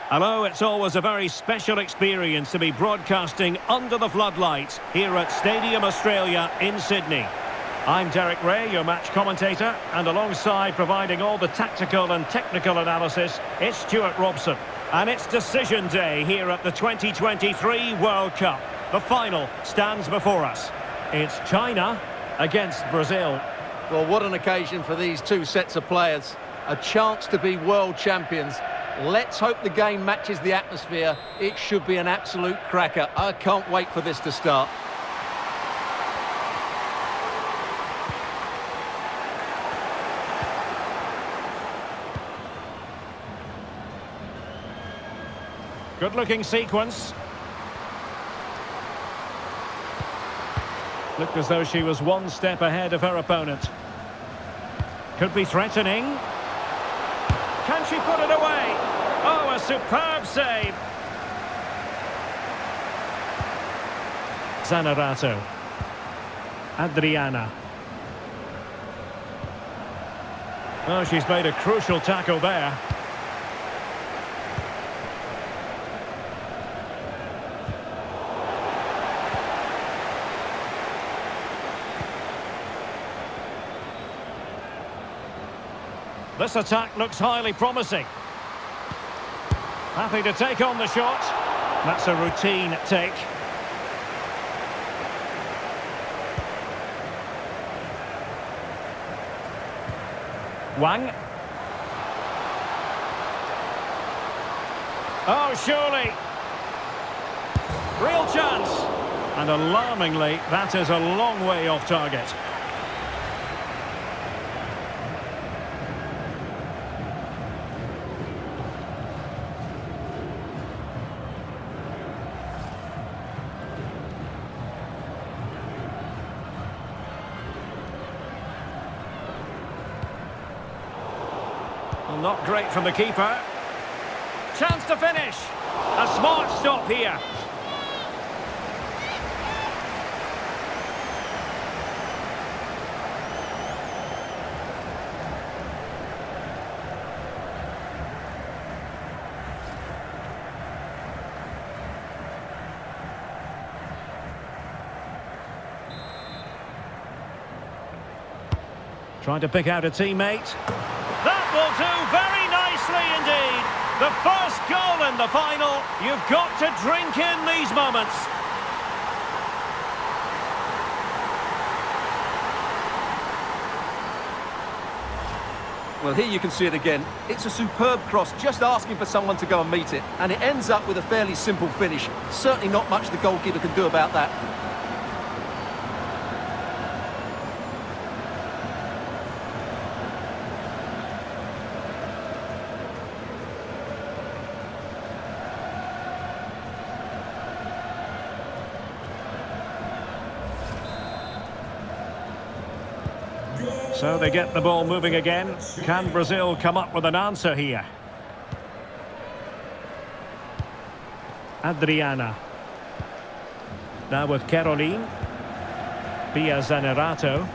Hello, it's always a very special experience to be broadcasting under the floodlights here at Stadium Australia in Sydney. I'm Derek Ray, your match commentator, and alongside providing all the tactical and technical analysis, it's Stuart Robson. And it's decision day here at the 2023 World Cup. The final stands before us. It's China against Brazil. Well, what an occasion for these two sets of players. A chance to be world champions. Let's hope the game matches the atmosphere. It should be an absolute cracker. I can't wait for this to start. Good-looking sequence. Looked as though she was one step ahead of her opponent. Could be threatening. Can she put it away? Oh, a superb save. Zanerato. Adriana. Oh, she's made a crucial tackle there. This attack looks highly promising. Happy to take on the shot. That's a routine take. Wang. Oh, surely. Real chance. And alarmingly, that is a long way off target. Not great from the keeper. Chance to finish. A smart stop here. Trying to pick out a teammate. That will do very nicely indeed. The first goal in the final. You've got to drink in these moments. Well, here you can see it again. It's a superb cross, just asking for someone to go and meet it. And it ends up with a fairly simple finish. Certainly not much the goalkeeper can do about that. So they get the ball moving again. Can Brazil come up with an answer here? Adriana. Now with Caroline. Via Zanerato.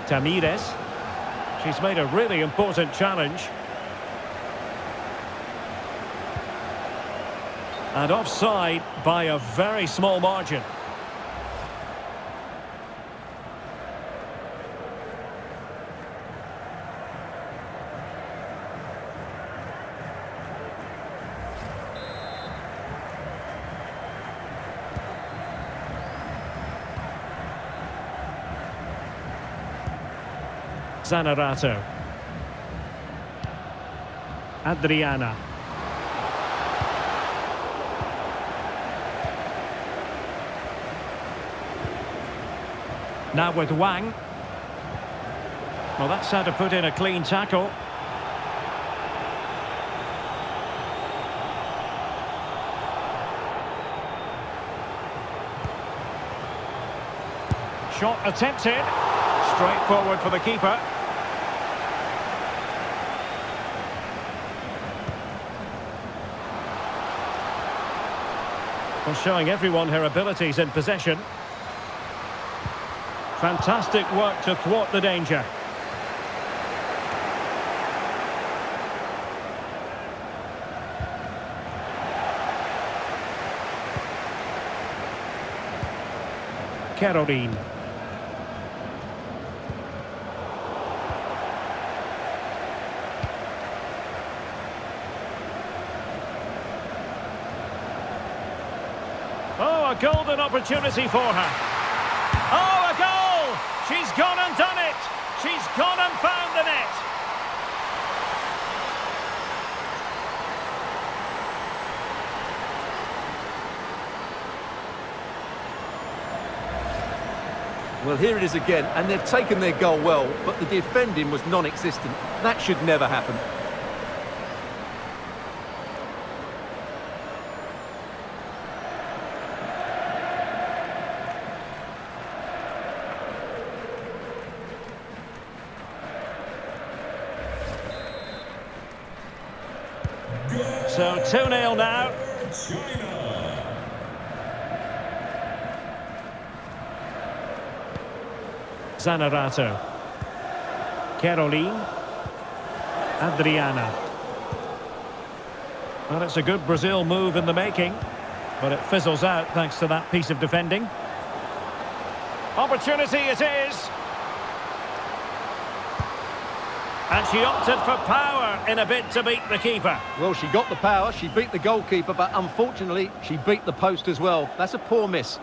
Tamires. She's made a really important challenge. And offside by a very small margin. Zanerato. Adriana. Now with Wang. Well, that's how to put in a clean tackle. Shot attempted. Straight forward for the keeper. Well, showing everyone her abilities in possession. Fantastic work to thwart the danger. Caroline. Oh, a golden opportunity for her. Oh, a goal! She's gone and done it! She's gone and found the net! Well, here it is again, and they've taken their goal well, but the defending was non-existent. That should never happen. So 2-0 now. Zanerato. Caroline. Adriana. Well, it's a good Brazil move in the making, but it fizzles out thanks to that piece of defending. Opportunity it is. And she opted for power in a bid to beat the keeper. Well, she got the power, she beat the goalkeeper, but unfortunately, she beat the post as well. That's a poor miss.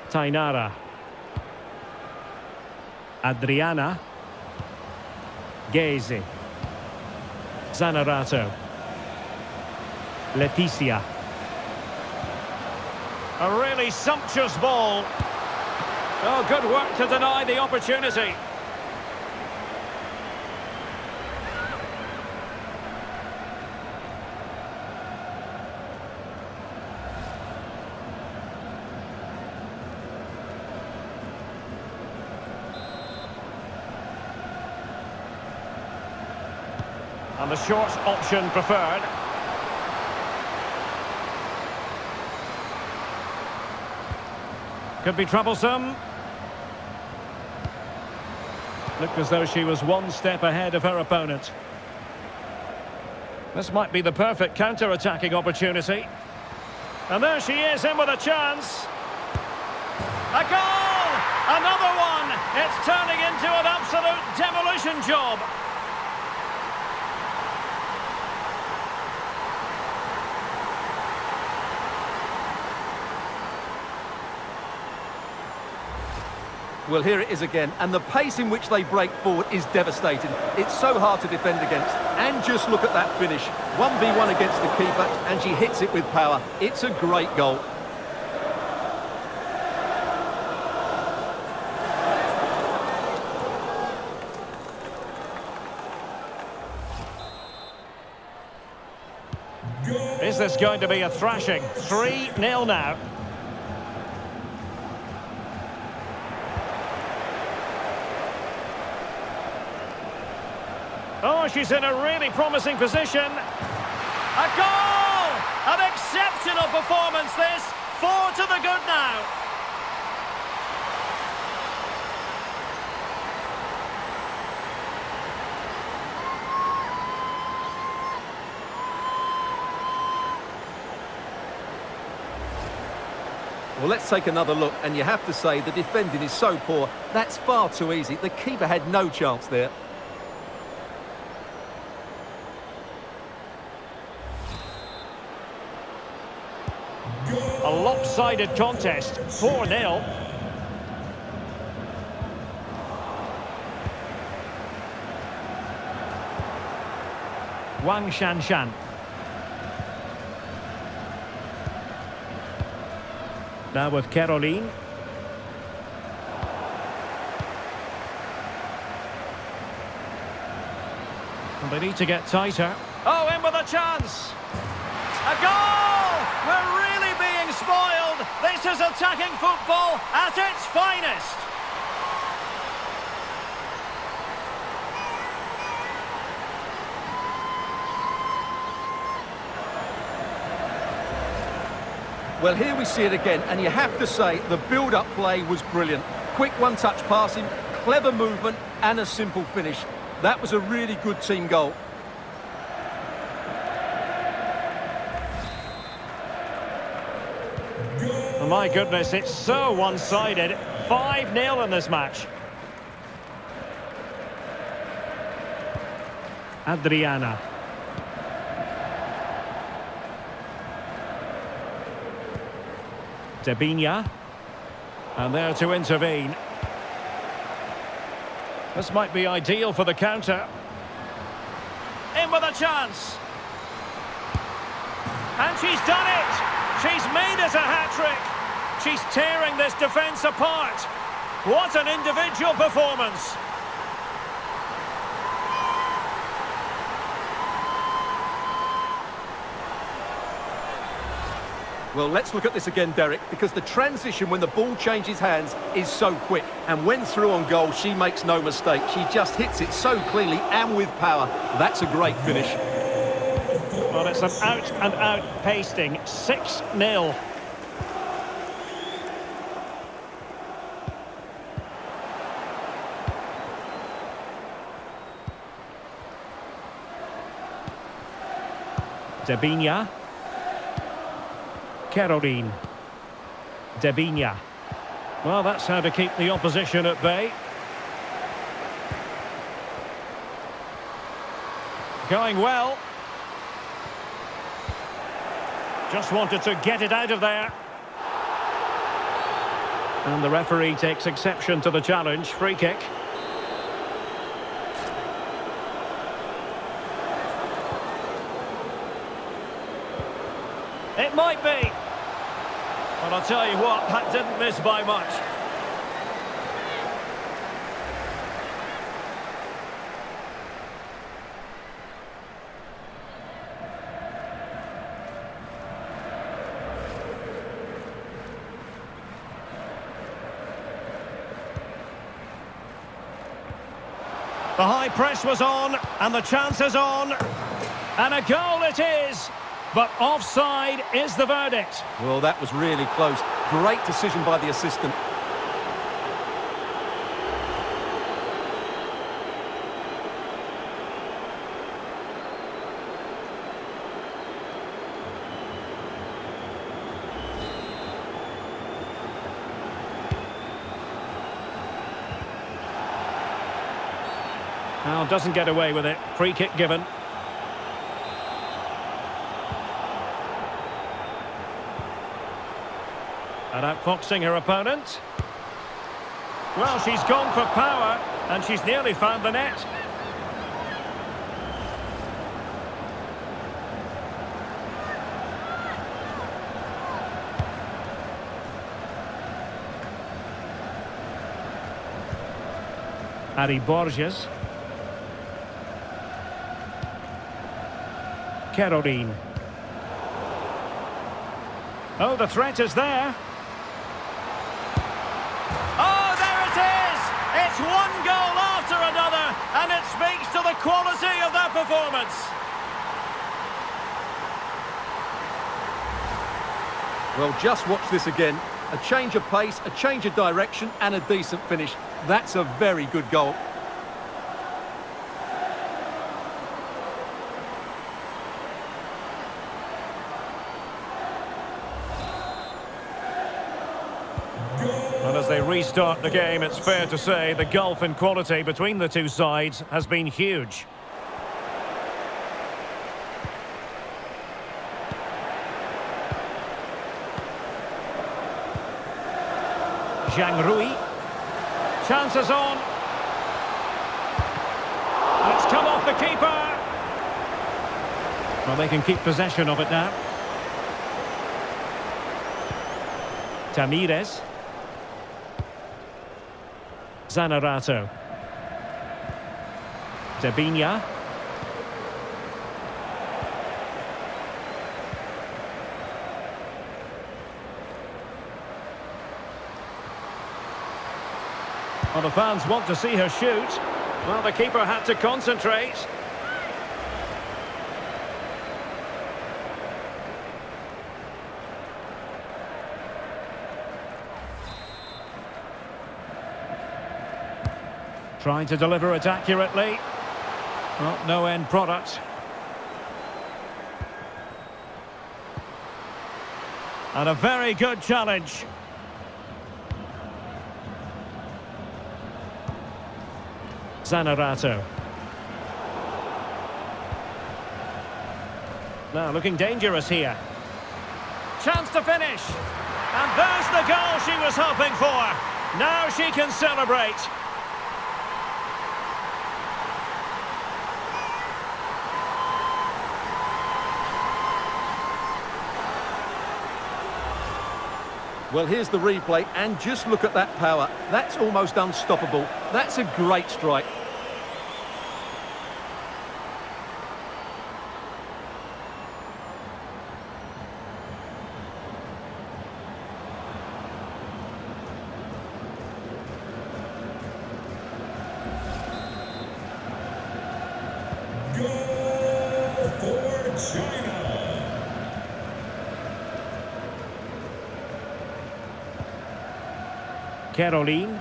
Tainara. Adriana. Gezi. Zanerato. Leticia. A really sumptuous ball. Oh, good work to deny the opportunity. And the short option preferred. Could be troublesome. Looked as though she was one step ahead of her opponent. This might be the perfect counter-attacking opportunity. And there she is, in with a chance. A goal! Another one! It's turning into an absolute demolition job. Well, here it is again, and the pace in which they break forward is devastating. It's so hard to defend against. And just look at that finish. 1v1 against the keeper, and she hits it with power. It's a great goal. Is this going to be a thrashing? 3-0 now. Oh, she's in a really promising position. A goal! An exceptional performance, this. 4 to the good now. Well, let's take another look, and you have to say the defending is so poor. That's far too easy. The keeper had no chance there. A lopsided contest, 4-0. Wang Shanshan. Now with Caroline. And they need to get tighter. Oh, in with a chance! A goal! We're really being spoiled! This is attacking football at its finest! Well, here we see it again, and you have to say the build-up play was brilliant. Quick one-touch passing, clever movement, and a simple finish. That was a really good team goal. Oh my goodness, it's so one-sided. 5-0 in this match. Adriana. Debinya. And there to intervene. This might be ideal for the counter. In with a chance. And she's done it! She's made it a hat-trick! She's tearing this defence apart. What an individual performance! Well, let's look at this again, Derek, because the transition when the ball changes hands is so quick. And when through on goal, she makes no mistake. She just hits it so cleanly and with power. That's a great finish. Well, it's an out-and-out pasting. 6-0. Debinya. Caroline. Debinya. Well, that's how to keep the opposition at bay. Going well. Just wanted to get it out of there. And the referee takes exception to the challenge. Free kick. It might be. But I'll tell you what, that didn't miss by much. The high press was on, and the chance is on. And a goal it is. But offside is the verdict. Well, that was really close. Great decision by the assistant. Now doesn't get away with it. Free kick given. And outfoxing her opponent. Well, she's gone for power, and she's nearly found the net. Ari Borges. Caroline. Oh, the threat is there. It's one goal after another, and it speaks to the quality of that performance. Well, just watch this again. A change of pace, a change of direction, and a decent finish. That's a very good goal. And as they restart the game, it's fair to say the gulf in quality between the two sides has been huge. Zhang Rui. Chances on. And it's come off the keeper. Well, they can keep possession of it now. Tamires. Zanerato. Debinya. Well, the fans want to see her shoot. Well, the keeper had to concentrate. Trying to deliver it accurately. Well, no end product. And a very good challenge. Zanerato. Now looking dangerous here. Chance to finish. And there's the goal she was hoping for. Now she can celebrate. Well, here's the replay, and just look at that power. That's almost unstoppable. That's a great strike. Goal for China. Caroline.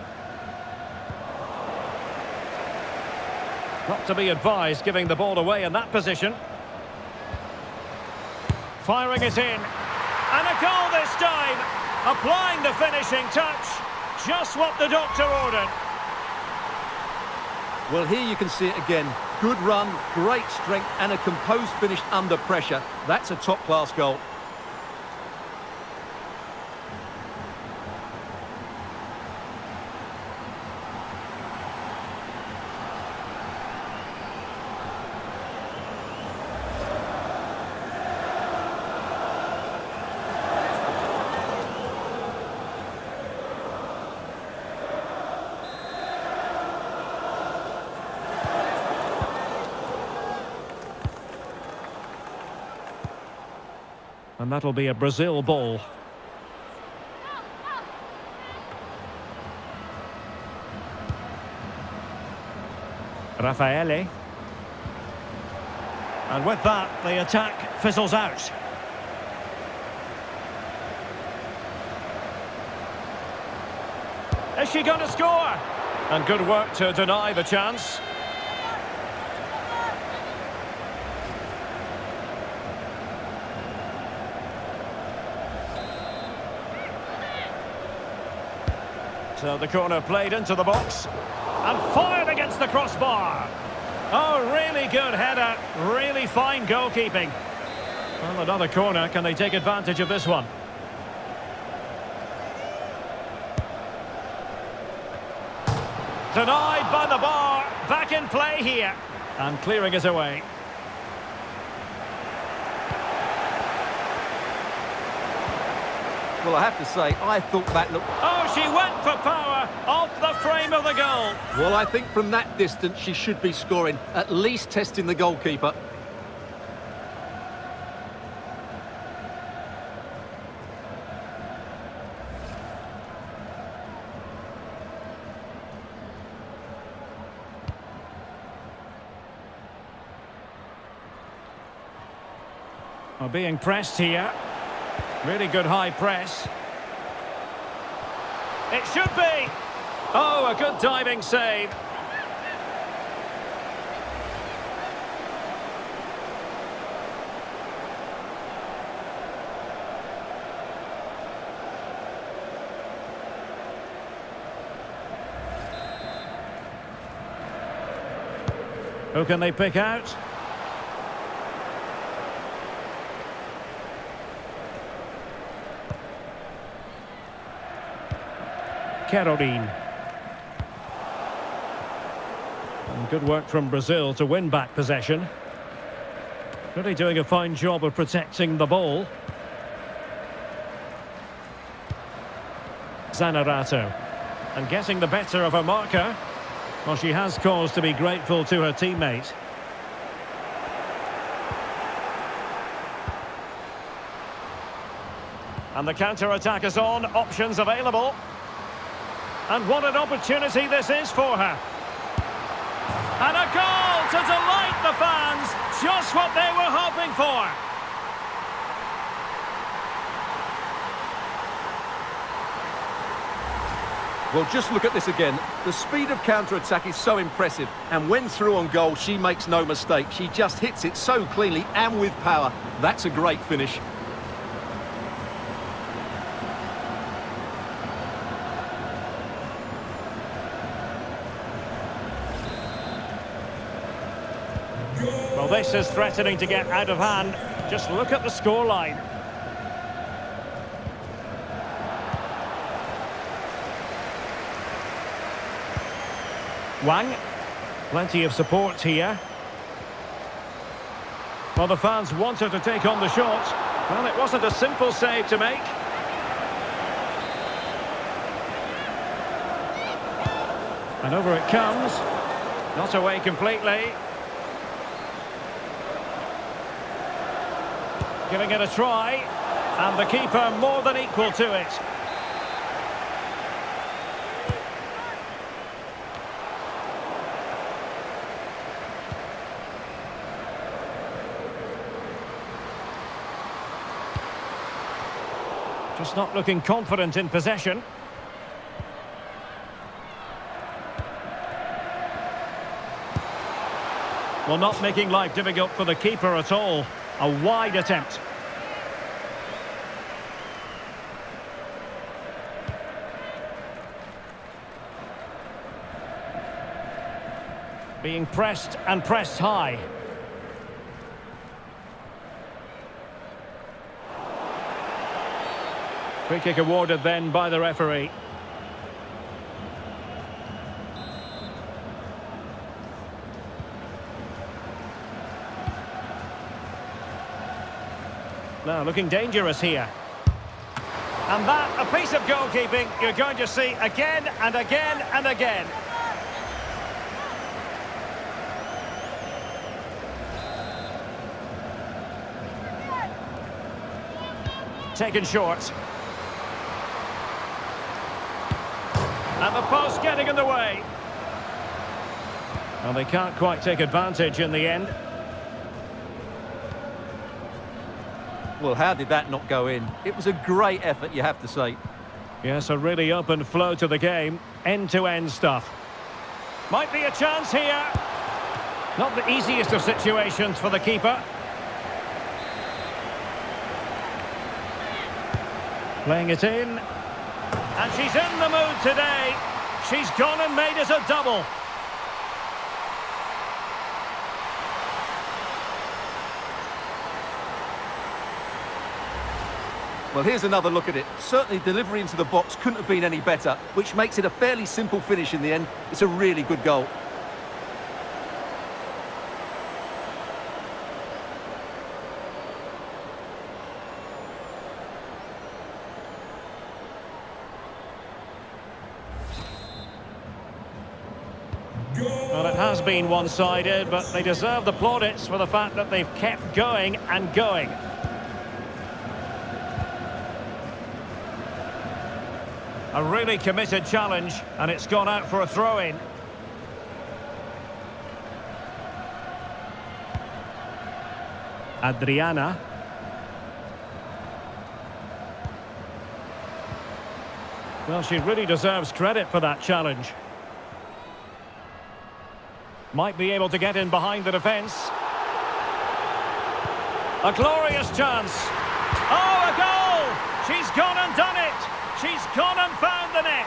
Not to be advised giving the ball away in that position. Firing it in. And a goal this time. Applying the finishing touch. Just what the doctor ordered. Well, here you can see it again. Good run, great strength, and a composed finish under pressure. That's a top-class goal. And that'll be a Brazil ball. Raffaele. And with that, the attack fizzles out. Is she going to score? And good work to deny the chance. So the corner played into the box and fired against the crossbar. Oh, really good header, really fine goalkeeping. Well, another corner. Can they take advantage of this one? Denied by the bar. Back in play here. And clearing it away. Well, I have to say, I thought that looked... Oh, she went for power off the frame of the goal. Well, I think from that distance, she should be scoring, at least testing the goalkeeper. Well, being pressed here. Really good high press. It should be. Oh, a good diving save. Who can they pick out? Caroline. And good work from Brazil to win back possession. Really doing a fine job of protecting the ball. Zanerato. And getting the better of her marker. Well, she has cause to be grateful to her teammate. And the counter-attack is on. Options available. And what an opportunity this is for her. And a goal to delight the fans. Just what they were hoping for. Well, just look at this again. The speed of counter-attack is so impressive. And when through on goal, she makes no mistake. She just hits it so cleanly and with power. That's a great finish. Well, this is threatening to get out of hand. Just look at the scoreline. Wang, plenty of support here. Well, the fans wanted to take on the shot. Well, it wasn't a simple save to make. And over it comes. Not away completely. Giving it a try. And the keeper more than equal to it. Just not looking confident in possession. Well, not making life difficult for the keeper at all. A wide attempt. Being pressed and pressed high. Free kick awarded then by the referee. Now looking dangerous here. And that, a piece of goalkeeping you're going to see again and again and again. Taken short. And the post getting in the way. Well, they can't quite take advantage in the end. Well, how did that not go in? It was a great effort, you have to say. Yes, a really open flow to the game. End-to-end stuff. Might be a chance here. Not the easiest of situations for the keeper. Playing it in. And she's in the mood today. She's gone and made it a double. Well, here's another look at it. Certainly delivery into the box couldn't have been any better, which makes it a fairly simple finish in the end. It's a really good goal. Well, it has been one-sided, but they deserve the plaudits for the fact that they've kept going and going. A really committed challenge, and it's gone out for a throw-in. Adriana. Well, she really deserves credit for that challenge. Might be able to get in behind the defence. A glorious chance. Oh, a goal! She's gone and done it! She's gone and found the net.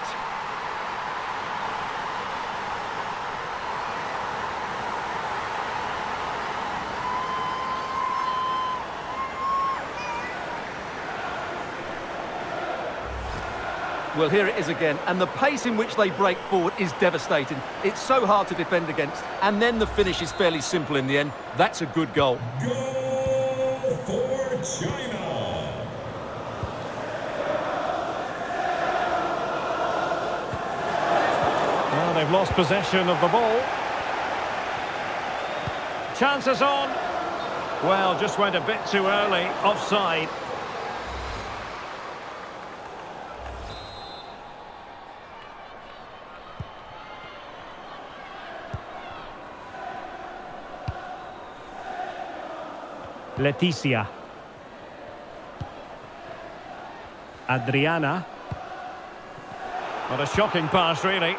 Well, here it is again, and the pace in which they break forward is devastating. It's so hard to defend against, and then the finish is fairly simple in the end. That's a good goal. Goal for China. Well, they've lost possession of the ball. Chances on. Well, just went a bit too early. Offside. Leticia. What a shocking pass, really.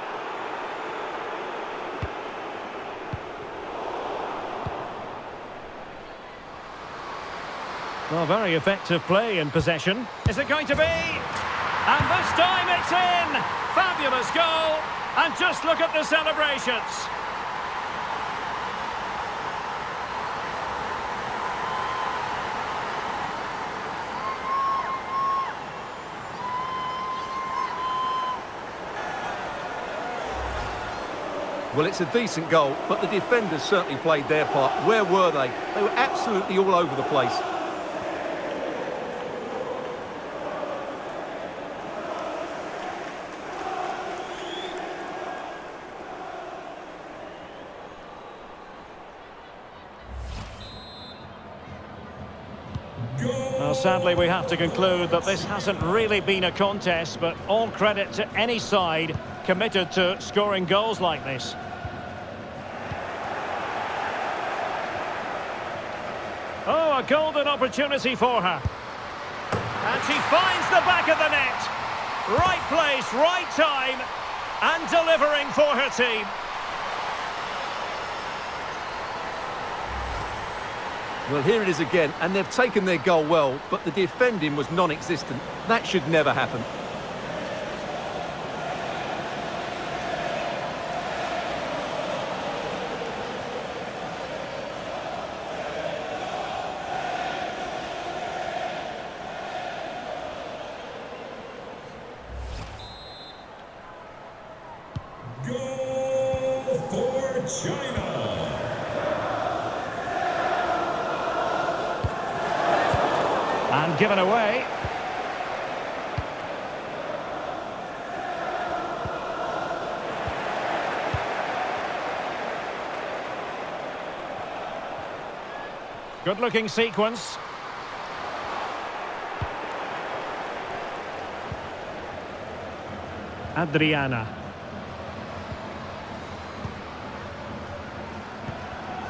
Well, very effective play in possession. Is it going to be? And this time it's in! Fabulous goal! And just look at the celebrations! Well, it's a decent goal, but the defenders certainly played their part. Where were they? They were absolutely all over the place. Well, sadly, we have to conclude that this hasn't really been a contest, but all credit to any side committed to scoring goals like this. Oh, a golden opportunity for her. And she finds the back of the net. Right place, right time, and delivering for her team. Well, here it is again, and they've taken their goal well, but the defending was non-existent. That should never happen. Goal for China. And given away. Good-looking sequence. Adriana.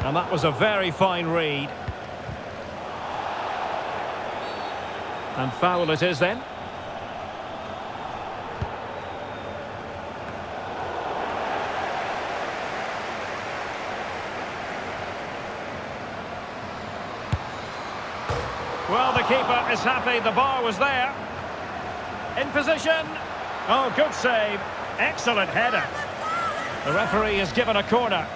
And that was a very fine read. And foul it is then. Well, the keeper is happy the bar was there. In position. Oh, good save. Excellent header. The referee has given a corner.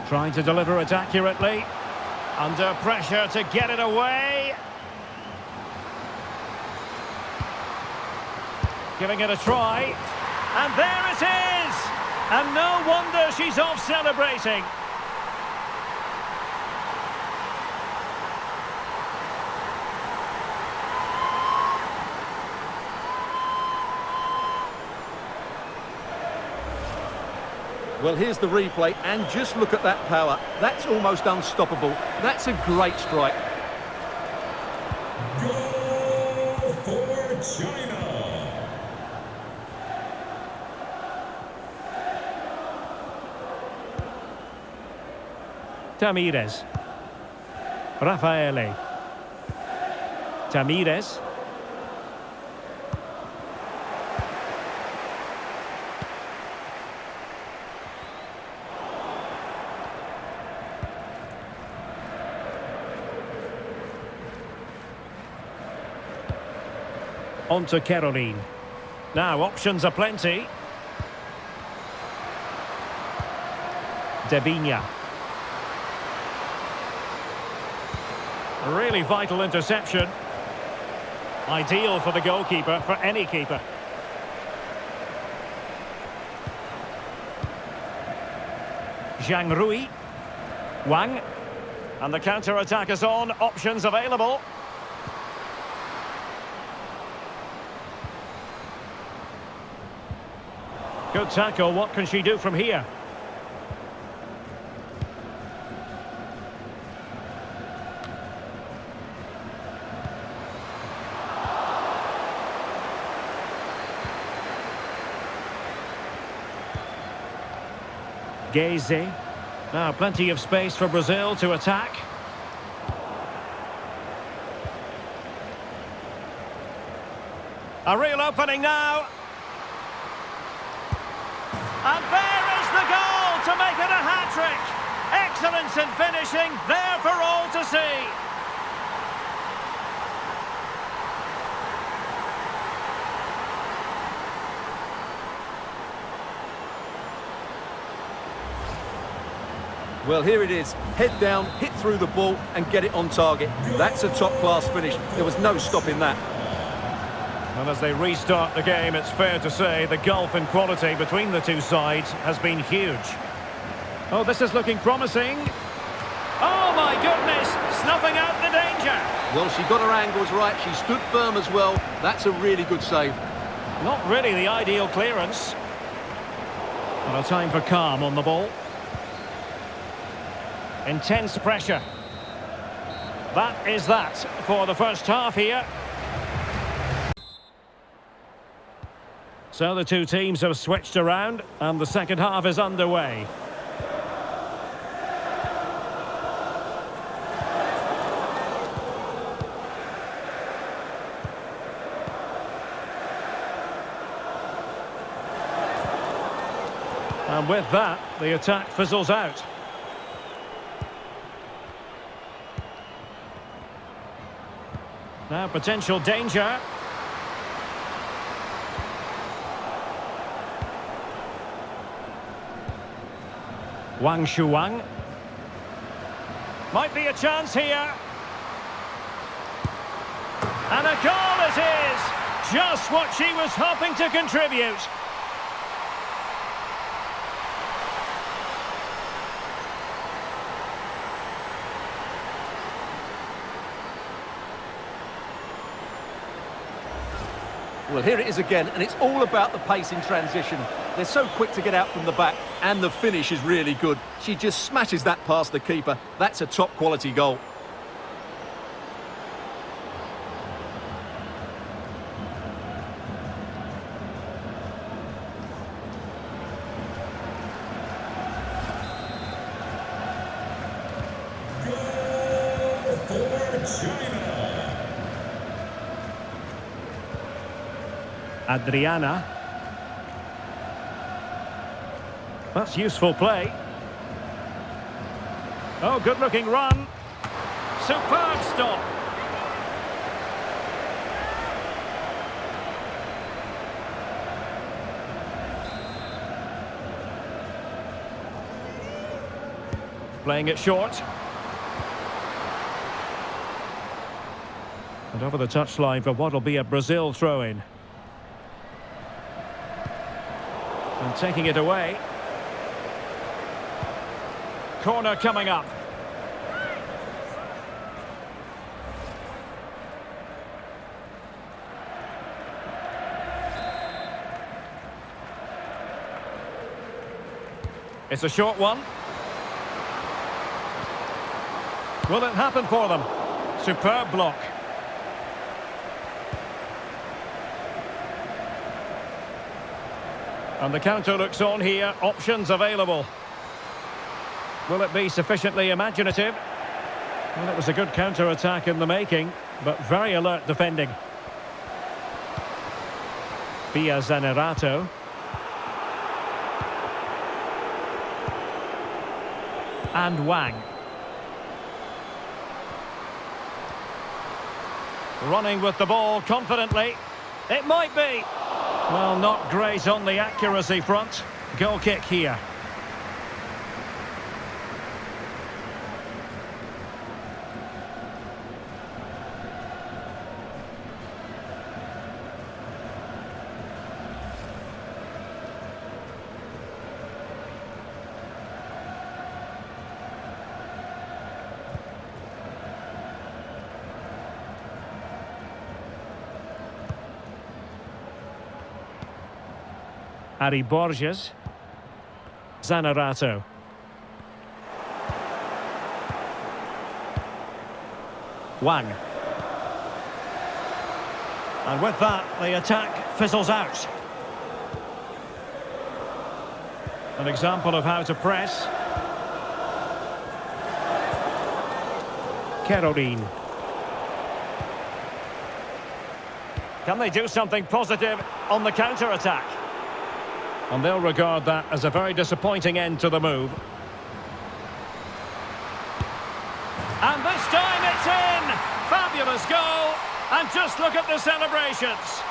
Trying to deliver it accurately. Under pressure to get it away. Giving it a try. And there it is! And no wonder she's off celebrating. Well, here's the replay, and just look at that power. That's almost unstoppable. That's a great strike. Goal for China. Tamires. Raffaele. Tamires. On to Caroline. Now, options are plenty. Devinha. A really vital interception. Ideal for the goalkeeper, for any keeper. Zhang Rui. Wang. And the counter-attack is on. Options available. Good tackle. What can she do from here? Geze. Now, plenty of space for Brazil to attack. A real opening now. And there is the goal to make it a hat-trick. Excellence in finishing, there for all to see. Well, here it is. Head down, hit through the ball and get it on target. That's a top-class finish. There was no stopping that. And as they restart the game, it's fair to say the gulf in quality between the two sides has been huge. Oh, this is looking promising. Oh, my goodness! Snuffing out the danger. Well, she got her angles right. She stood firm as well. That's a really good save. Not really the ideal clearance. And a time for calm on the ball. Intense pressure. That is that for the first half here. So the two teams have switched around and the second half is underway. And with that, the attack fizzles out. Now potential danger. Wang Shuang. Might be a chance here. And a goal it is! Just what she was hoping to contribute. Well, here it is again, and it's all about the pace in transition. They're so quick to get out from the back, and the finish is really good. She just smashes that past the keeper. That's a top-quality goal. Goal for China. Adriana. That's useful play. Oh, good-looking run. Superb stop. Playing it short. And over the touchline for what will be a Brazil throw-in. And taking it away. Corner coming up. It's a short one. Will it happen for them? Superb block. And the counter looks on here. Options available. Will it be sufficiently imaginative? Well, it was a good counter-attack in the making, but very alert defending. Via Zanerato. And Wang. Running with the ball confidently. It might be. Well, not great on the accuracy front. Goal kick here. Ari Borges. Zanerato. Wang. And with that, the attack fizzles out. An example of how to press. Caroline. Can they do something positive on the counter-attack? And they'll regard that as a very disappointing end to the move. And this time it's in! Fabulous goal! And just look at the celebrations!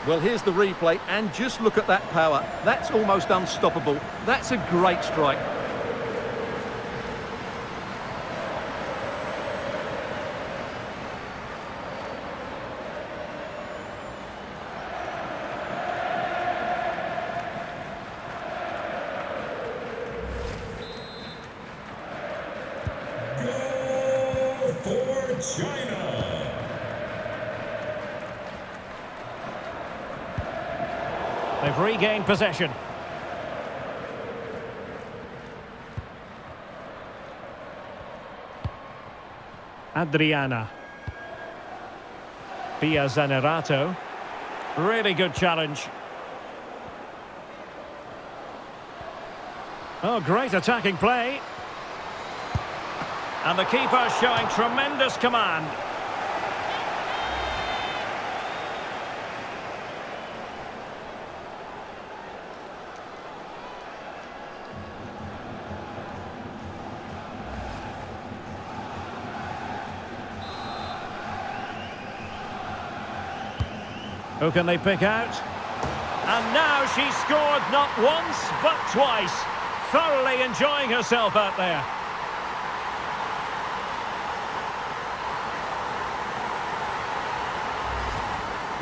Well, here's the replay, and just look at that power. That's almost unstoppable. That's a great strike. Goal for China. They've regained possession. Adriana. Via Zanerato. Really good challenge. Oh, great attacking play. And the keeper showing tremendous command. Who can they pick out? And now she's scored not once, but twice. Thoroughly enjoying herself out there.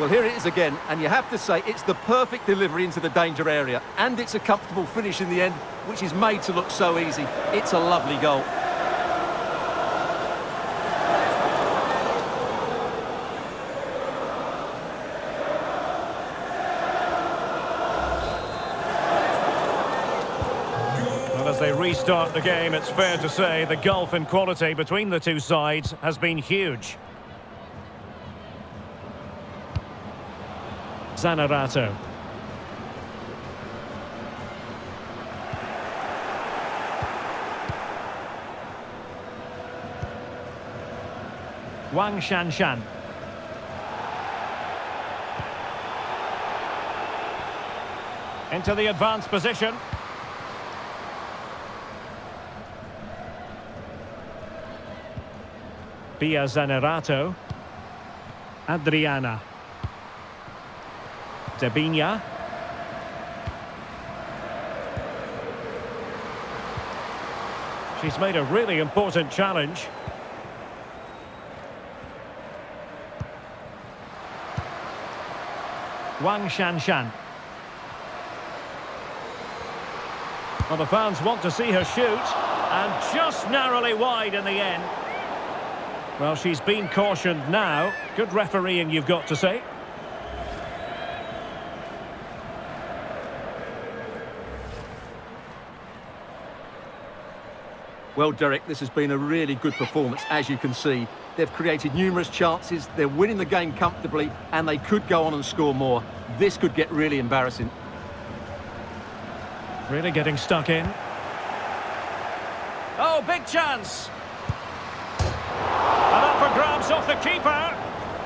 Well, here it is again, and you have to say it's the perfect delivery into the danger area. And it's a comfortable finish in the end, which is made to look so easy. It's a lovely goal. As they restart the game, it's fair to say the gulf in quality between the two sides has been huge. Zanerato. Wang Shanshan. Into the advanced position. Via Zanerato. Adriana. Debinha. She's made a really important challenge. Wang Shanshan. Well, the fans want to see her shoot, and just narrowly wide in the end. Well, she's been cautioned now. Good refereeing, you've got to say. Well, Derek, this has been a really good performance, as you can see. They've created numerous chances, they're winning the game comfortably, and they could go on and score more. This could get really embarrassing. Really getting stuck in. Oh, big chance! And up for grabs off the keeper.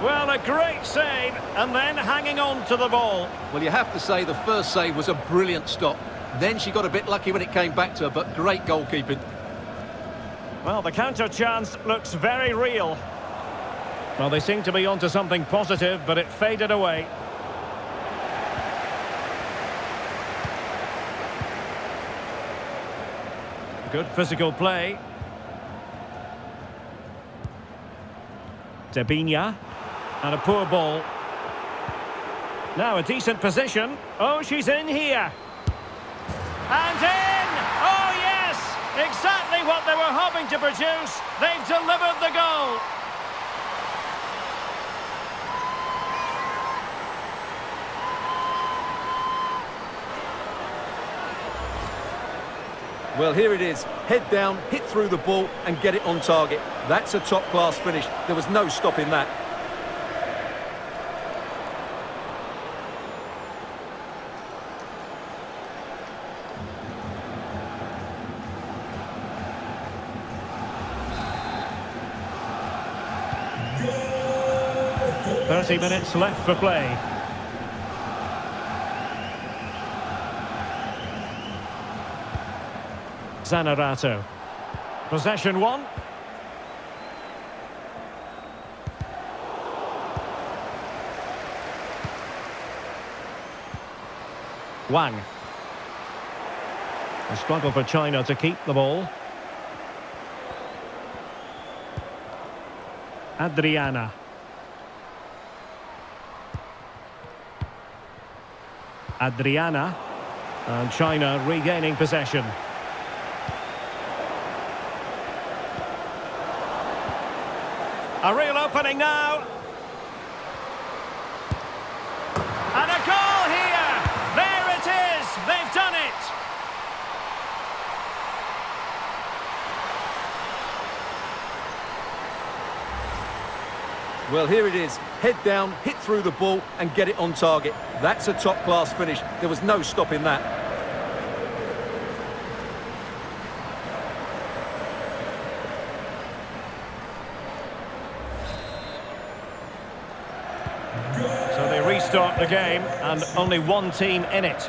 Well, a great save, and then hanging on to the ball. Well, you have to say the first save was a brilliant stop. Then she got a bit lucky when it came back to her, but great goalkeeping. Well, the counter chance looks very real. Well, they seem to be onto something positive, but it faded away. Good physical play. Debinha. And a poor ball. Now a decent position. Oh, she's in here. And in! Oh, yes! Exactly what they were hoping to produce. They've delivered the goal. Well, here it is. Head down, hit through the ball and get it on target. That's a top-class finish. There was no stopping that. 30 minutes left for play. Zanerato. Possession one. Wang. A struggle for China to keep the ball. Adriana. Adriana. And China regaining possession. A real opening now. And a goal here. There it is. They've done it. Well, here it is. Head down, hit through the ball and get it on target. That's a top-class finish. There was no stopping that. So they restart the game and only one team in it.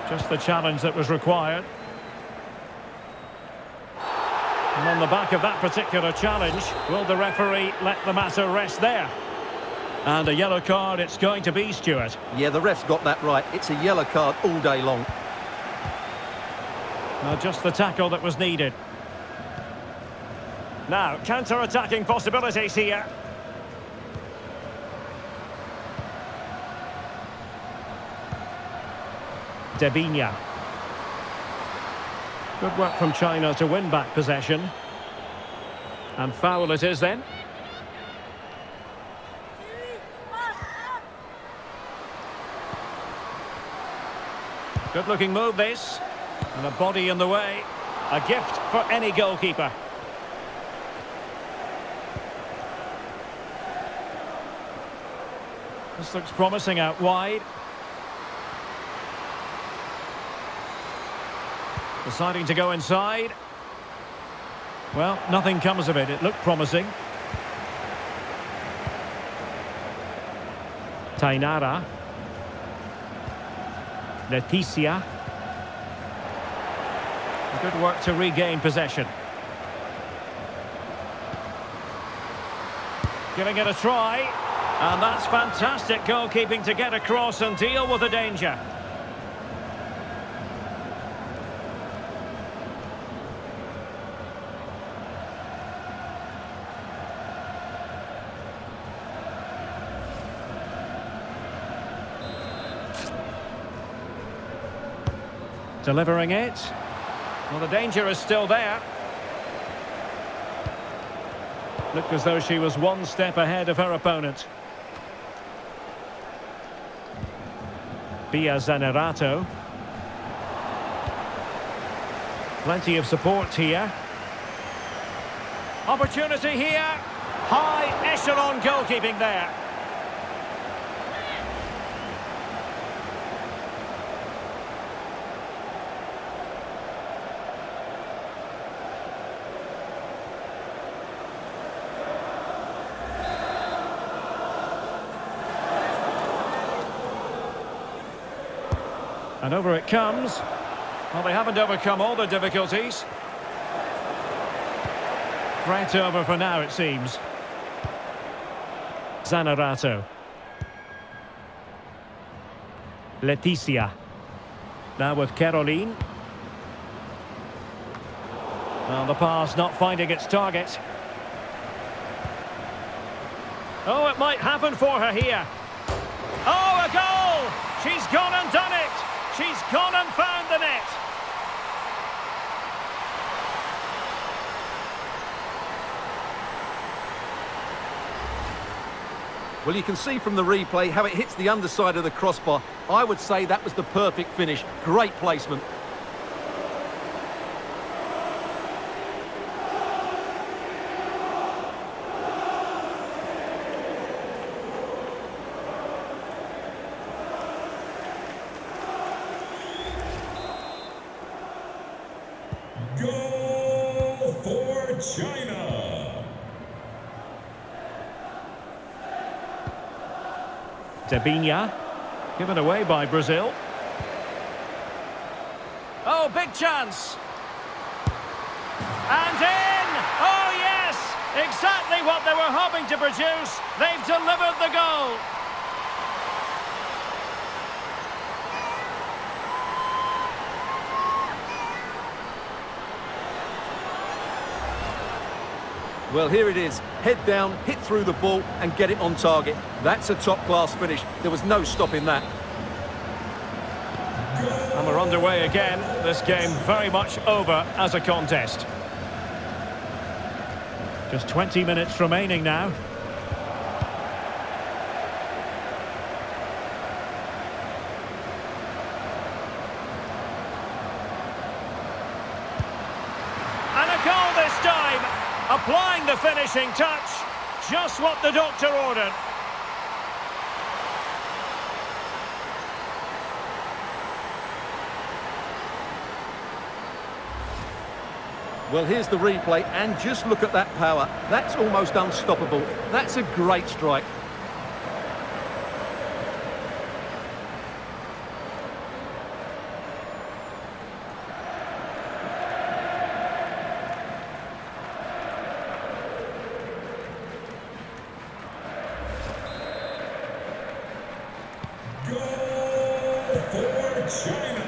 Just the challenge that was required. And on the back of that particular challenge, will the referee let the matter rest there? And a yellow card it's going to be, Stuart. Yeah, the ref's got that right. It's a yellow card all day long. Well, just the tackle that was needed. Now, counter-attacking possibilities here. Debinya. Good work from China to win back possession. And foul it is then. Good looking move this. And a body in the way. A gift for any goalkeeper. This looks promising out wide. Deciding to go inside. Well, nothing comes of it. It looked promising. Tainara. Leticia. Good work to regain possession. Giving it a try. And that's fantastic goalkeeping to get across and deal with the danger. Delivering it. Well, the danger is still there. Looked as though she was one step ahead of her opponent. Via Zanerato. Plenty of support here. Opportunity here. High echelon goalkeeping there. And over it comes. Well, they haven't overcome all the difficulties. Threat over for now, it seems. Zanerato. Leticia. Now with Caroline. Well, the pass not finding its target. Oh, it might happen for her here. Oh, a goal! She's gone and done it! She's gone and found the net. Well, you can see from the replay how it hits the underside of the crossbar. I would say that was the perfect finish. Great placement. China. Debinha, given away by Brazil. Oh, big chance. And in! Oh, yes! Exactly what they were hoping to produce. They've delivered the goal. Well, here it is. Head down, hit through the ball and get it on target. That's a top-class finish. There was no stopping that. And we're underway again. This game very much over as a contest. Just 20 minutes remaining now. And a goal this time. Applying the finishing touch. Just what the doctor ordered. Well, here's the replay, and just look at that power. That's almost unstoppable. That's a great strike. Goal for China.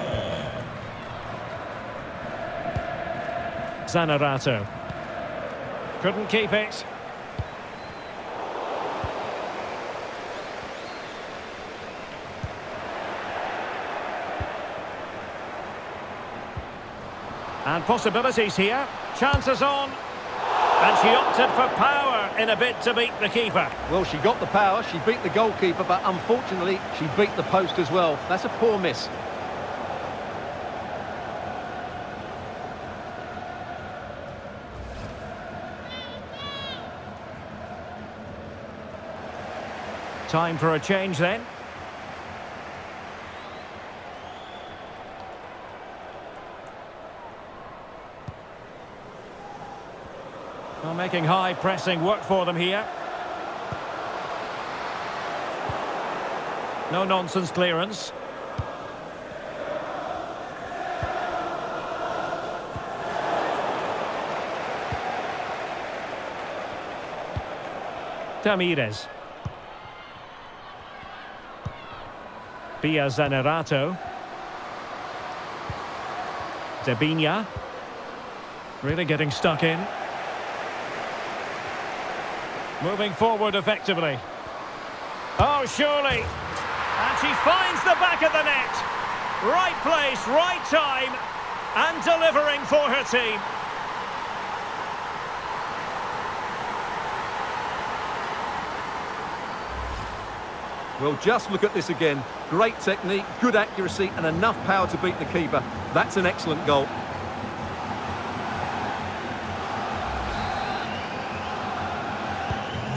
Zanerato. Couldn't keep it. And possibilities here. Chances on. And she opted for power in a bid to beat the keeper. Well, she got the power, she beat the goalkeeper, but unfortunately, she beat the post as well. That's a poor miss. Time for a change then. Well, making high pressing work for them here. No nonsense clearance. Tamires. Via Zanerato. Debinha. Really getting stuck in. Moving forward effectively. Oh, surely. And she finds the back of the net. Right place, right time. And delivering for her team. Well, just look at this again. Great technique, good accuracy, and enough power to beat the keeper. That's an excellent goal.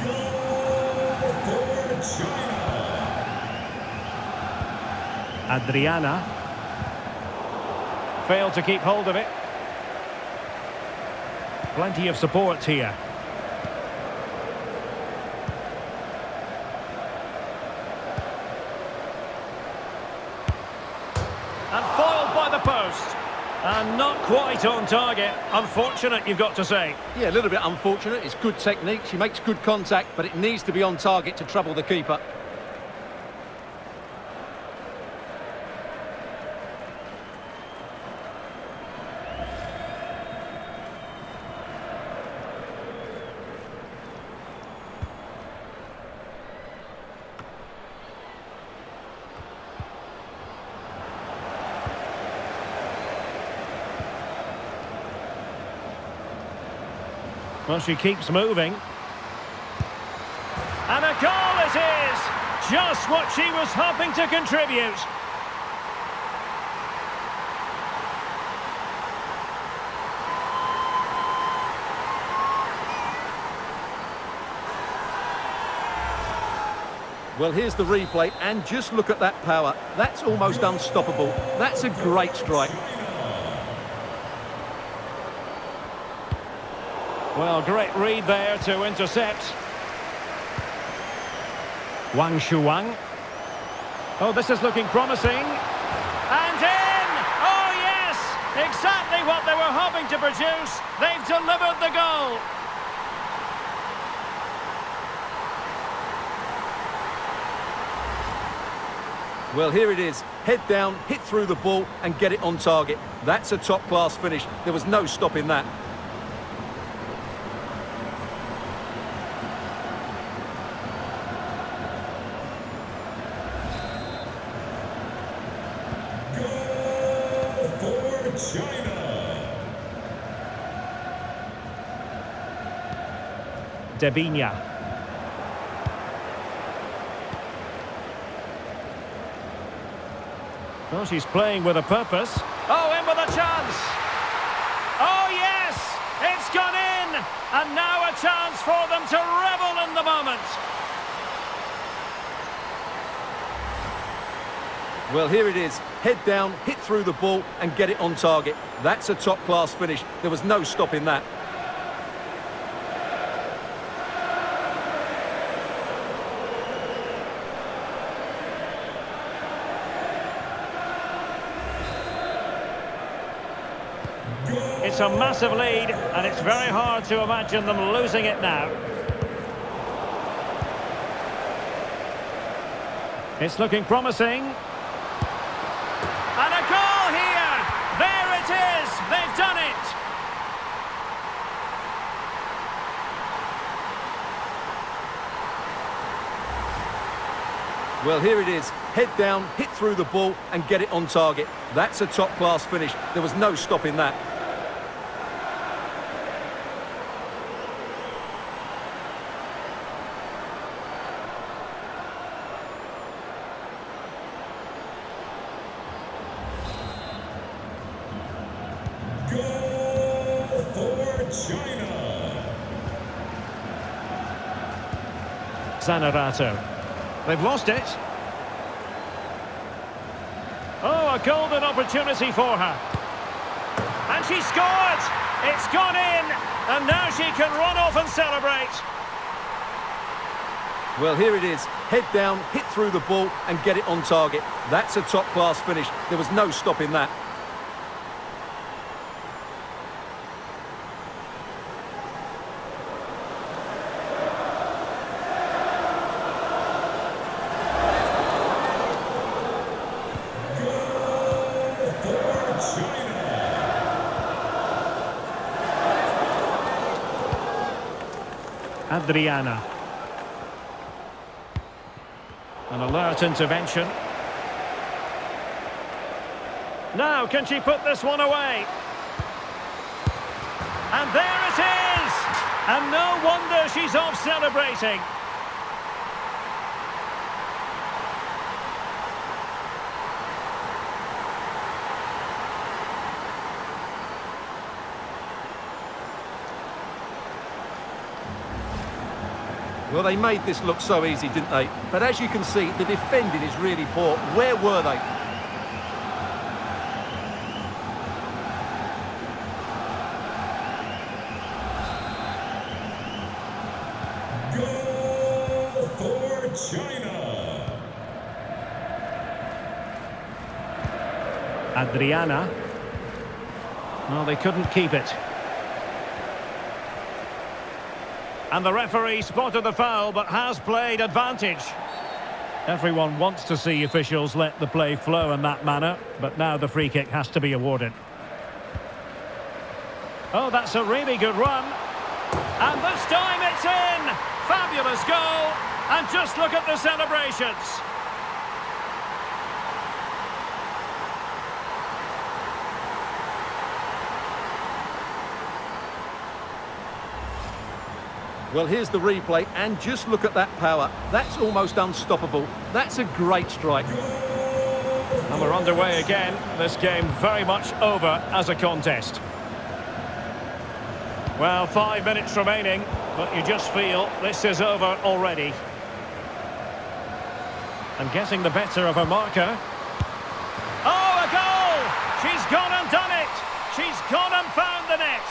Goal for China. Adriana. Failed to keep hold of it. Plenty of support here. And foiled by the post. And not quite on target. Unfortunate, you've got to say. Yeah, a little bit unfortunate. It's good technique. She makes good contact, but it needs to be on target to trouble the keeper. Well, she keeps moving. And a goal it is! Just what she was hoping to contribute. Well, here's the replay, and just look at that power. That's almost unstoppable. That's a great strike. Well, great read there to intercept. Wang Shuang. Oh, this is looking promising. And in! Oh, yes! Exactly what they were hoping to produce. They've delivered the goal. Well, here it is. Head down, hit through the ball and get it on target. That's a top-class finish. There was no stopping that. Goal for China. Debinya. Well, she's playing with a purpose. Oh, in with a chance. Oh, yes! It's gone in! And now a chance for them to revel in the moment. Well, here it is. Head down, hit through the ball and get it on target. That's a top-class finish. There was no stopping that. It's a massive lead, and it's very hard to imagine them losing it now. It's looking promising. And a goal here! There it is! They've done it! Well, here it is. Head down, hit through the ball and get it on target. That's a top-class finish. There was no stopping that. Goal for China. Zanerato. They've lost it. Oh, a golden opportunity for her. And she scored! It's gone in, and now she can run off and celebrate. Well, here it is. Head down, hit through the ball and get it on target. That's a top-class finish. There was no stopping that. Adriana. An alert intervention. Now, can she put this one away? And there it is! And no wonder she's off celebrating. Well, they made this look so easy, didn't they? But as you can see, the defending is really poor. Where were they? Goal for China. Adriana. Well, they couldn't keep it. And the referee spotted the foul, but has played advantage. Everyone wants to see officials let the play flow in that manner, but now the free kick has to be awarded. Oh, that's a really good run. And this time it's in! Fabulous goal! And just look at the celebrations. Well, here's the replay, and just look at that power. That's almost unstoppable. That's a great strike. And we're underway again. This game very much over as a contest. Well, 5 minutes remaining, but you just feel this is over already. And getting the better of her marker. Oh, a goal! She's gone and done it! She's gone and found the net!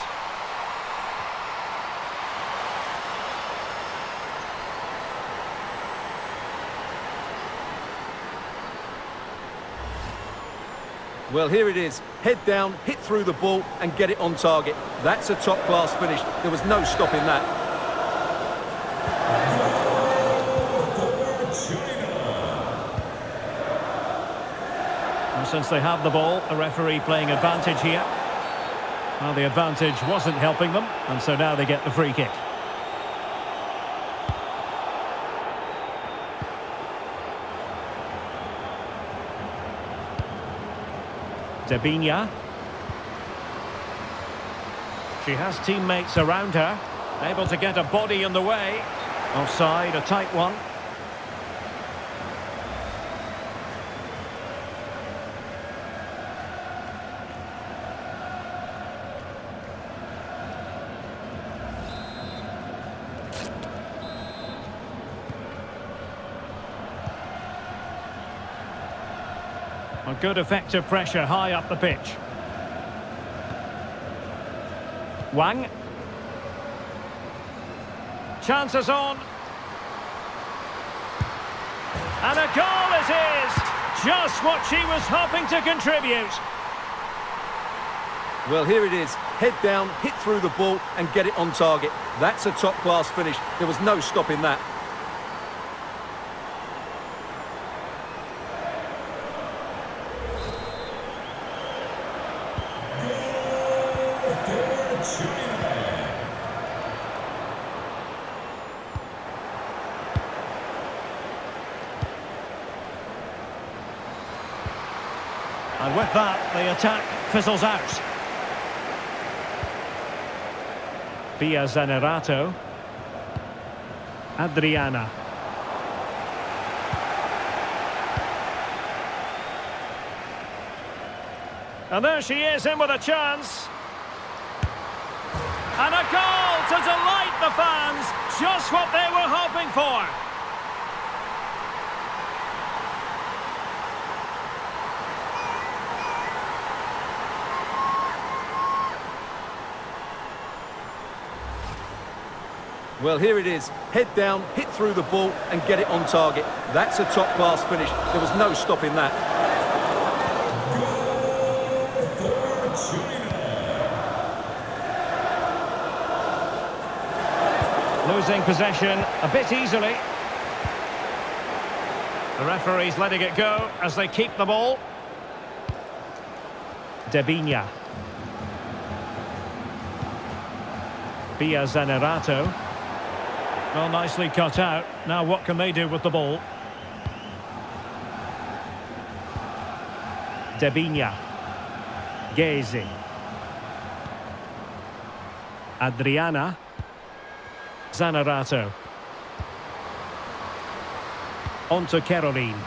Well, here it is. Head down, hit through the ball and get it on target. That's a top-class finish. There was no stopping that. And since they have the ball, the referee playing advantage here. Well, the advantage wasn't helping them, and so now they get the free kick. Debinya. She has teammates around her, able to get a body in the way. Offside, a tight one. A good effective pressure high up the pitch. Wang. Chances on. And a goal it is! Just what she was hoping to contribute. Well, here it is. Head down, hit through the ball and get it on target. That's a top-class finish. There was no stopping that. And with that, the attack fizzles out. Via Zanerato. Adriana. And there she is, in with a chance. And a goal to delight the fans. Just what they were hoping for. Well, here it is. Head down, hit through the ball and get it on target. That's a top-class finish. There was no stopping that. Losing possession a bit easily. The referee's letting it go as they keep the ball. Debinya. Via Zanerato. Well, nicely cut out. Now what can they do with the ball? Debinya. Gezi. Adriana. Zanerato. On to Caroline.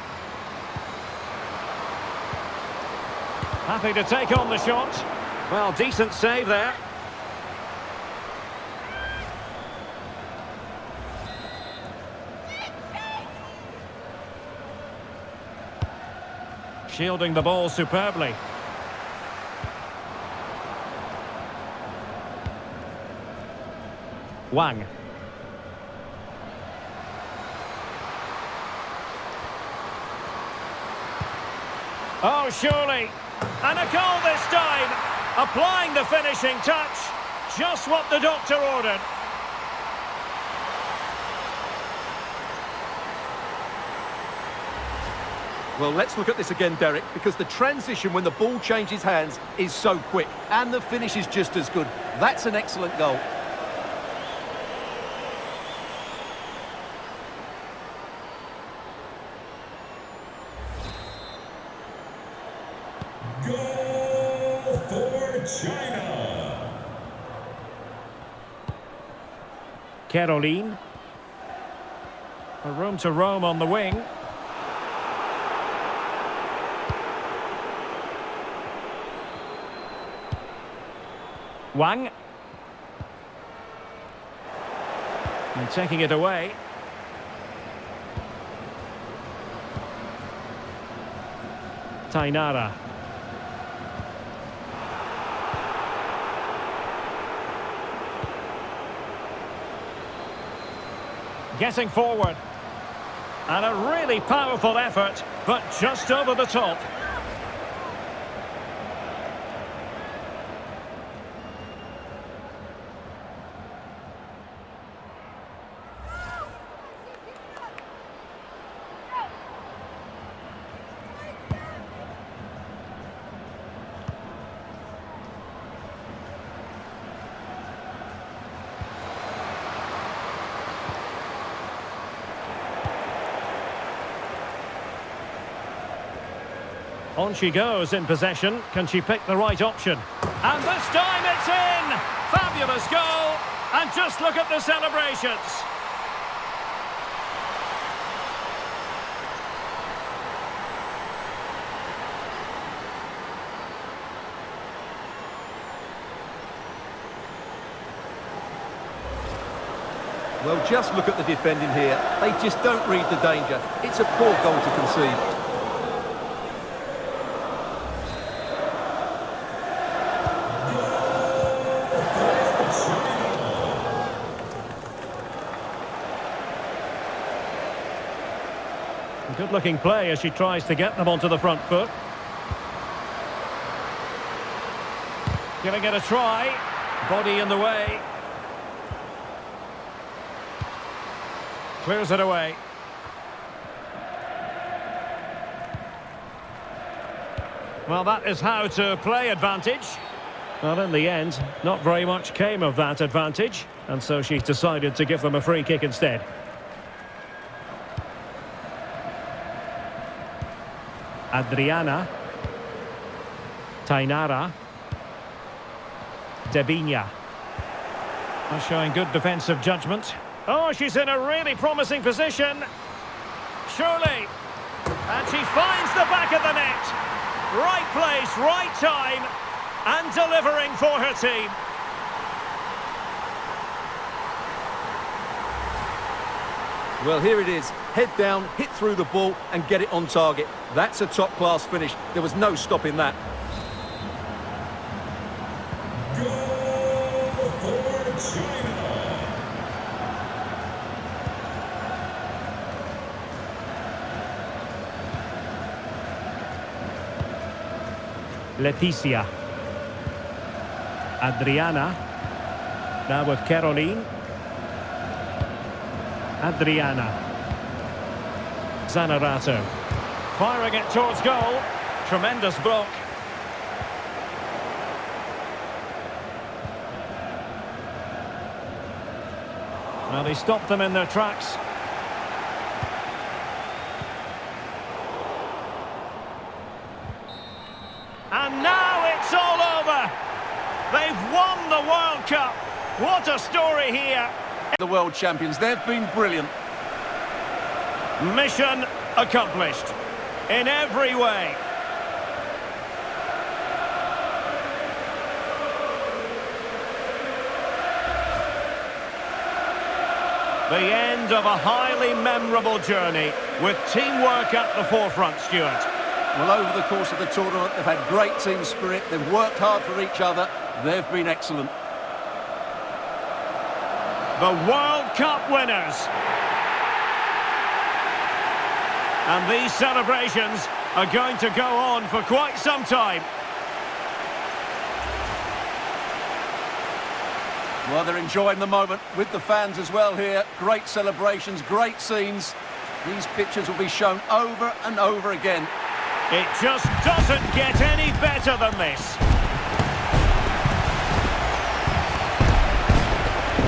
Happy to take on the shot. Well, decent save there. Shielding the ball superbly. Wang. Oh, surely. And a goal this time. Applying the finishing touch. Just what the doctor ordered. Well, let's look at this again, Derek, because the transition when the ball changes hands is so quick, and the finish is just as good. That's an excellent goal. Goal for China. Caroline. A room to roam on the wing. Wang. And taking it away. Tainara. Getting forward. And a really powerful effort, but just over the top. On she goes in possession. Can she pick the right option? And this time it's in! Fabulous goal! And just look at the celebrations! Well, just look at the defending here. They just don't read the danger. It's a poor goal to concede. Good-looking play as she tries to get them onto the front foot. Giving it a try. Body in the way. Clears it away. Well, that is how to play advantage. Well, in the end, not very much came of that advantage, and so she's decided to give them a free kick instead. Adriana. Tainara. Debinya. Showing good defensive judgment. Oh, she's in a really promising position. Surely. And she finds the back of the net. Right place, right time. And delivering for her team. Well, here it is. Head down, hit through the ball and get it on target. That's a top-class finish. There was no stopping that. Goal for China. Leticia. Adriana. Now with Caroline. Adriana. Zanerato. Firing it towards goal. Tremendous block. Well, they stopped them in their tracks. And now it's all over. They've won the World Cup. What a story here. The world champions, they've been brilliant. Mission accomplished. In every way. The end of a highly memorable journey with teamwork at the forefront, Stuart. Well, over the course of the tournament, they've had great team spirit. They've worked hard for each other. They've been excellent. The World Cup winners. And these celebrations are going to go on for quite some time. Well, they're enjoying the moment with the fans as well here. Great celebrations, great scenes. These pictures will be shown over and over again. It just doesn't get any better than this.